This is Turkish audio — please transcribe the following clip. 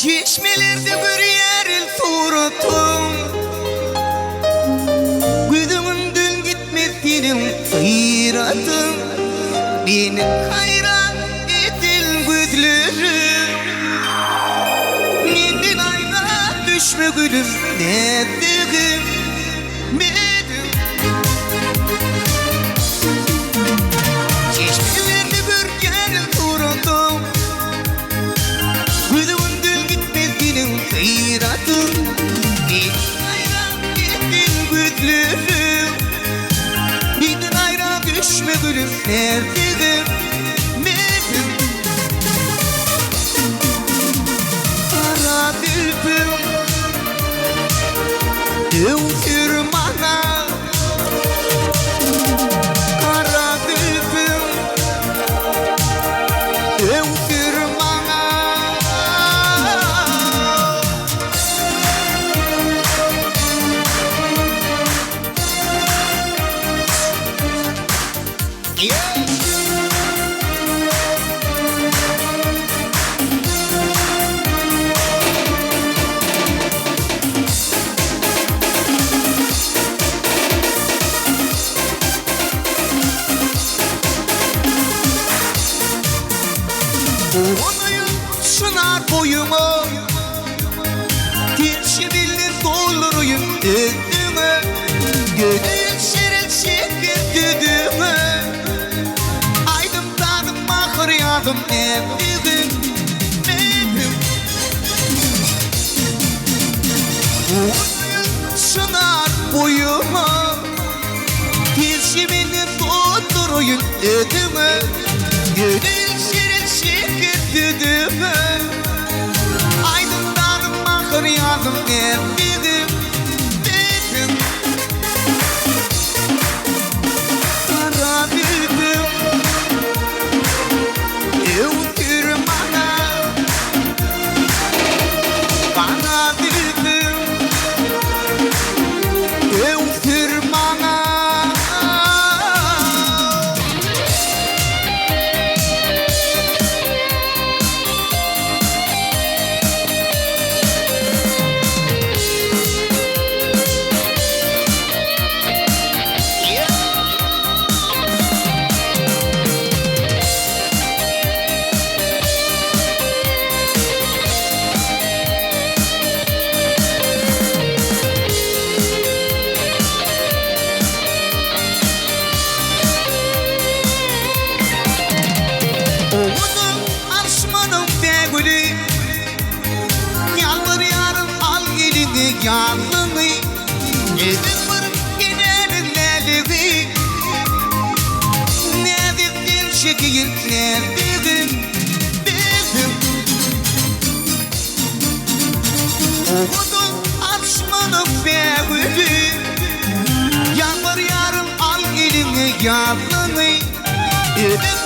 Çeşmelerde görüyer el suratım, gözümünden gitmesinin hayratım. Beni hayran eden gözlerim, neden ayna düşme gülüm, ne dedim medim. Çeşmelerde görüyer el suratım, gözümünden gitmesinin hayratım. Beni hayran eden gözlerim, neden ayna düşme gülüm, ne dedim medim. Kara bülbül ötür bana, kara bülbül ötür bana. Yeah. Onayım sınar boyuma, geçibilir dolduruyum ödüme. Gönül şirin şekil düdüme, aydım tadım mahır yadım evlidim benim. Onayım sınar boyuma, geçibilir dolduruyum ödüme. Gönül şirin şekil düdüme, aydınlarım mahır yadım evlidim dedim. Kara bülbül ötür bana, kara bülbül ötür bana. Oğudum arşmanın begülü, yalvar yarım al elini yanını. Edin varım gidenin leliği, ne dedin şekil ne dedin dedim. Oğudum arşmanın begülü, yalvar yarım al elini yanını. Edin